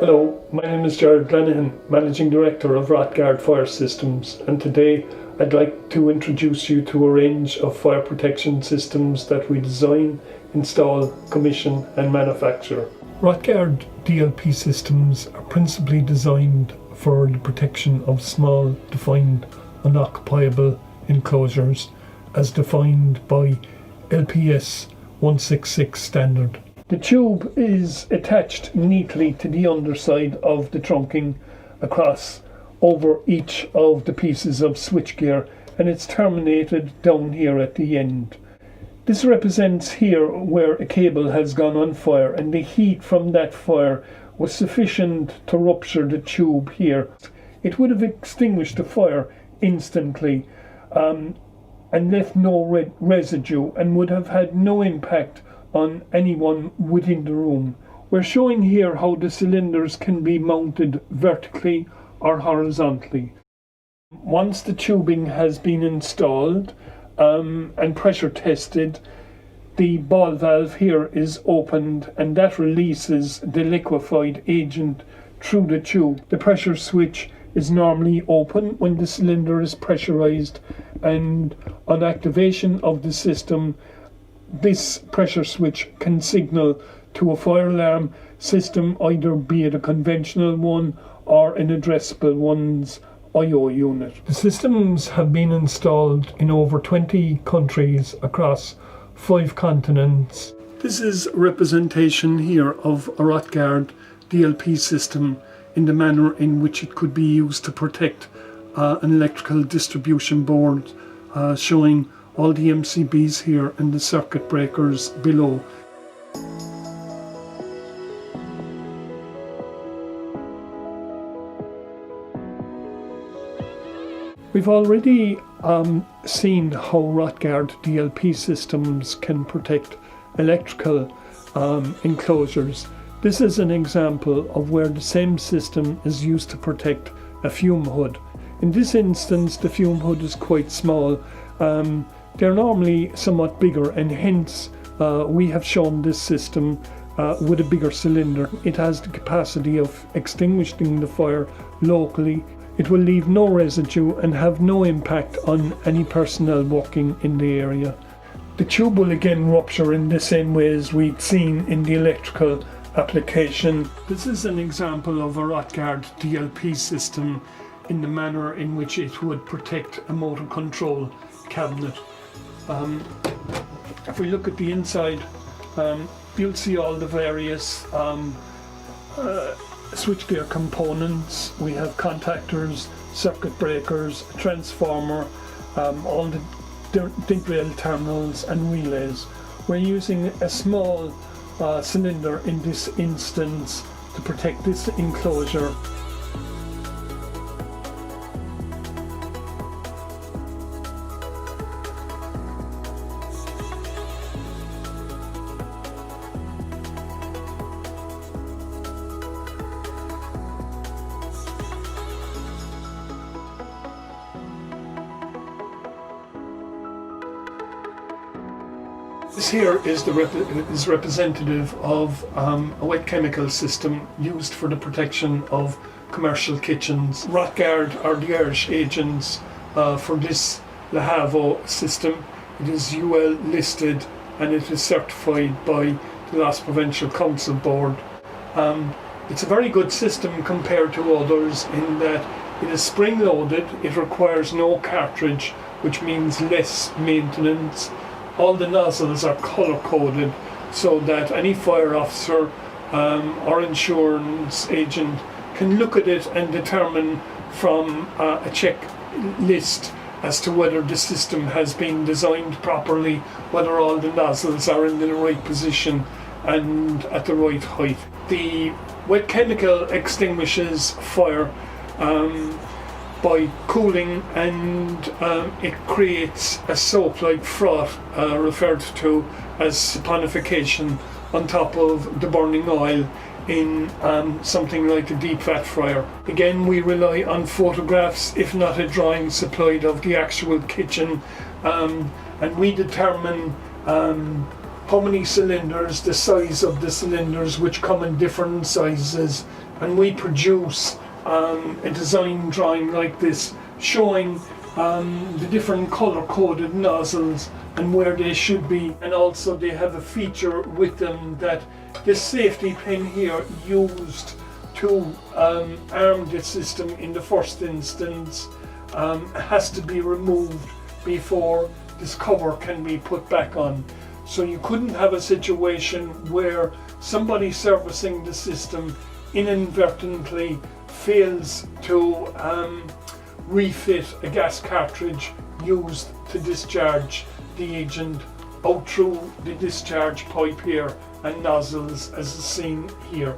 Hello, my name is Gerard Lenihan, Managing Director of Rottguard Fire Systems, and today I'd like to introduce you to a range of fire protection systems that we design, install, commission and manufacture. Rottguard DLP systems are principally designed for the protection of small, defined, unoccupiable enclosures as defined by LPS 166 standard. The tube is attached neatly to the underside of the trunking across over each of the pieces of switchgear, and it's terminated down here at the end. This represents here where a cable has gone on fire, and the heat from that fire was sufficient to rupture the tube here. It would have extinguished the fire instantly and left no residue and would have had no impact on anyone within the room. We're showing here how the cylinders can be mounted vertically or horizontally. Once the tubing has been installed and pressure tested, the ball valve here is opened and that releases the liquefied agent through the tube. The pressure switch is normally open when the cylinder is pressurized, and on activation of the system, this pressure switch can signal to a fire alarm system, either be it a conventional one or an addressable one's IO unit. The systems have been installed in over 20 countries across 5 continents. This is a representation here of a Rottguard DLP system in the manner in which it could be used to protect an electrical distribution board, showing all the MCBs here and the circuit breakers below. We've already seen how Rottguard DLP systems can protect electrical enclosures. This is an example of where the same system is used to protect a fume hood. In this instance, the fume hood is quite small. They're normally somewhat bigger, and hence we have shown this system with a bigger cylinder. It has the capacity of extinguishing the fire locally. It will leave no residue and have no impact on any personnel working in the area. The tube will again rupture in the same way as we'd seen in the electrical application. This is an example of a Rottguard DLP system in the manner in which it would protect a motor control cabinet. If we look at the inside, you'll see all the various switchgear components. We have contactors, circuit breakers, a transformer, all the dig rail terminals and relays. We're using a small cylinder in this instance to protect this enclosure. This here is representative of a wet chemical system used for the protection of commercial kitchens. Rottguard are the Irish agents for this Lahavo system. It is UL listed and it is certified by the Loss Prevention Council Board. It's a very good system compared to others in that it is spring loaded, it requires no cartridge, which means less maintenance. All the nozzles are colour coded so that any fire officer or insurance agent can look at it and determine from a checklist as to whether the system has been designed properly, whether all the nozzles are in the right position and at the right height. The wet chemical extinguishes fire by cooling, and it creates a soap-like froth referred to as saponification on top of the burning oil in something like a deep fat fryer. Again, we rely on photographs, if not a drawing supplied of the actual kitchen, and we determine how many cylinders, the size of the cylinders, which come in different sizes, and we produce a design drawing like this showing the different color-coded nozzles and where they should be, and also they have a feature with them that this safety pin here used to arm the system in the first instance has to be removed before this cover can be put back on. So you couldn't have a situation where somebody servicing the system inadvertently fails to refit a gas cartridge used to discharge the agent out through the discharge pipe here and nozzles as is seen here.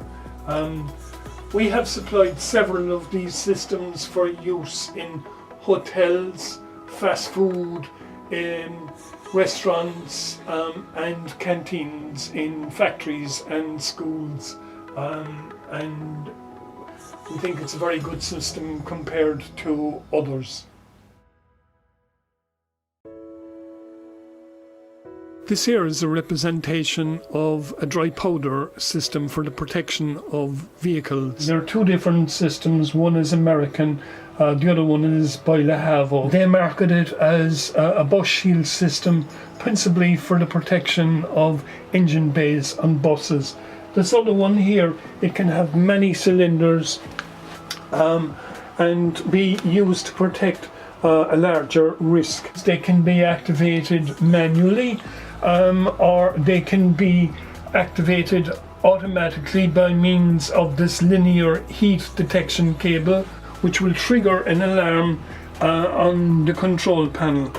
We have supplied several of these systems for use in hotels, fast food, restaurants and canteens in factories and schools, and we think it's a very good system compared to others. This here is a representation of a dry powder system for the protection of vehicles. There are two different systems. One is American, the other one is by Le Havre. They market it as a bus shield system, principally for the protection of engine bays on buses. This other one here, it can have many cylinders and be used to protect a larger risk. They can be activated manually, or they can be activated automatically by means of this linear heat detection cable, which will trigger an alarm on the control panel.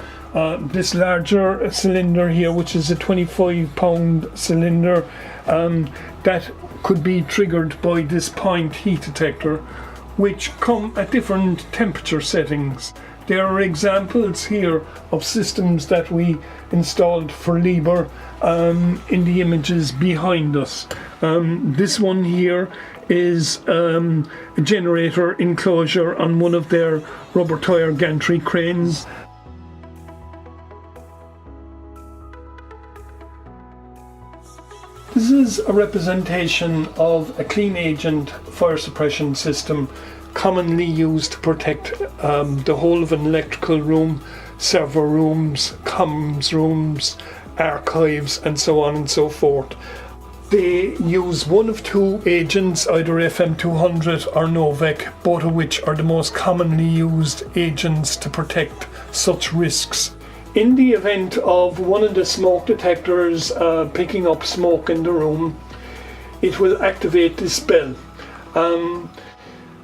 This larger cylinder here, which is a 25-pound cylinder, that could be triggered by this point heat detector, which come at different temperature settings. There are examples here of systems that we installed for Liebherr in the images behind us. This one here is a generator enclosure on one of their rubber tire gantry cranes. This is a representation of a clean agent fire suppression system commonly used to protect the whole of an electrical room, server rooms, comms rooms, archives, and so on and so forth. They use one of two agents, either FM200 or Novec, both of which are the most commonly used agents to protect such risks. In the event of one of the smoke detectors picking up smoke in the room, it will activate this bell.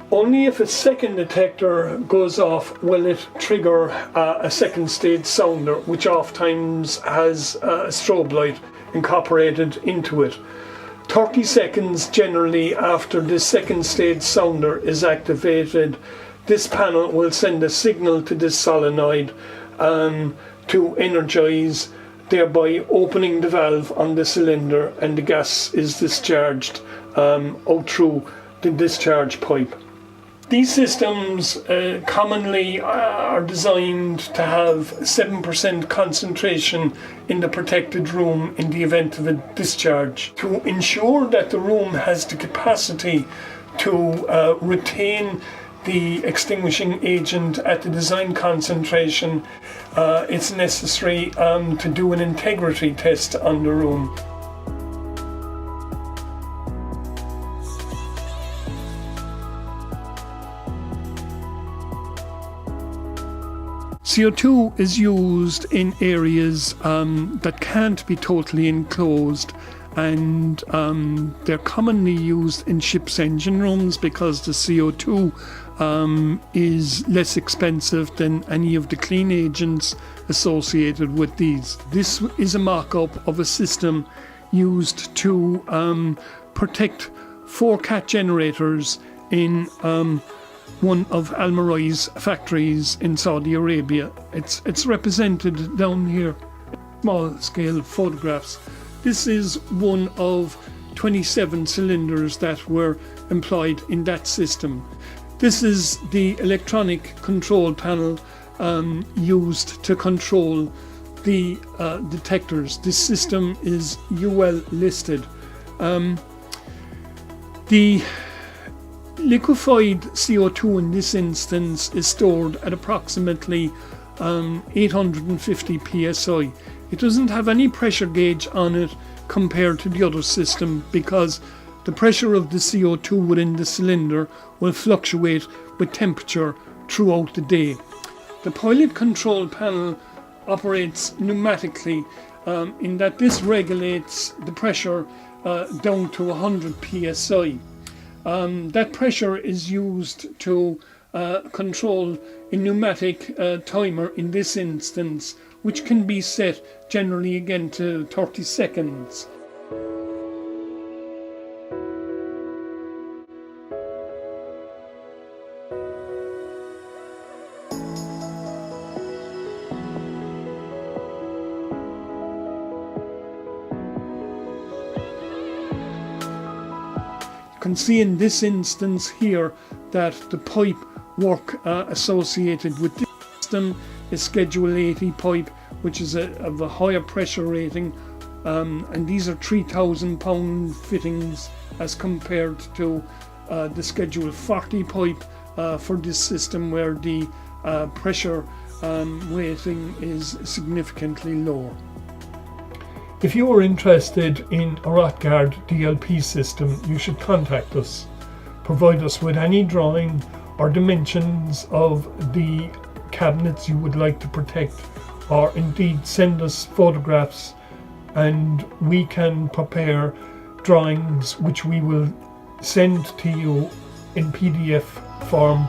Only if a second detector goes off will it trigger a second stage sounder, which oftentimes has a strobe light incorporated into it. 30 seconds generally after the second stage sounder is activated, this panel will send a signal to this solenoid to energize, thereby opening the valve on the cylinder, and the gas is discharged out through the discharge pipe. These systems commonly are designed to have 7% concentration in the protected room in the event of a discharge. To ensure that the room has the capacity to retain the extinguishing agent at the design concentration, it's necessary to do an integrity test on the room. CO2 is used in areas that can't be totally enclosed, and they're commonly used in ships' engine rooms because the CO2 is less expensive than any of the clean agents associated with these. This is a mock-up of a system used to protect 4 cat generators in one of Al Marai's factories in Saudi Arabia. It's represented down here, small scale photographs. This is one of 27 cylinders that were employed in that system. This is the electronic control panel used to control the detectors. This system is UL listed. The Liquefied CO2 in this instance is stored at approximately 850 psi. It doesn't have any pressure gauge on it compared to the other system because the pressure of the CO2 within the cylinder will fluctuate with temperature throughout the day. The pilot control panel operates pneumatically in that this regulates the pressure down to 100 psi. That pressure is used to control a pneumatic timer in this instance, which can be set generally again to 30 seconds. You can see in this instance here that the pipe work associated with this system is Schedule 80 pipe, which is of a higher pressure rating, and these are 3,000 pound fittings as compared to the Schedule 40 pipe for this system, where the pressure rating is significantly lower. If you are interested in a Rottguard DLP system, you should contact us. Provide us with any drawing or dimensions of the cabinets you would like to protect, or indeed send us photographs and we can prepare drawings which we will send to you in PDF form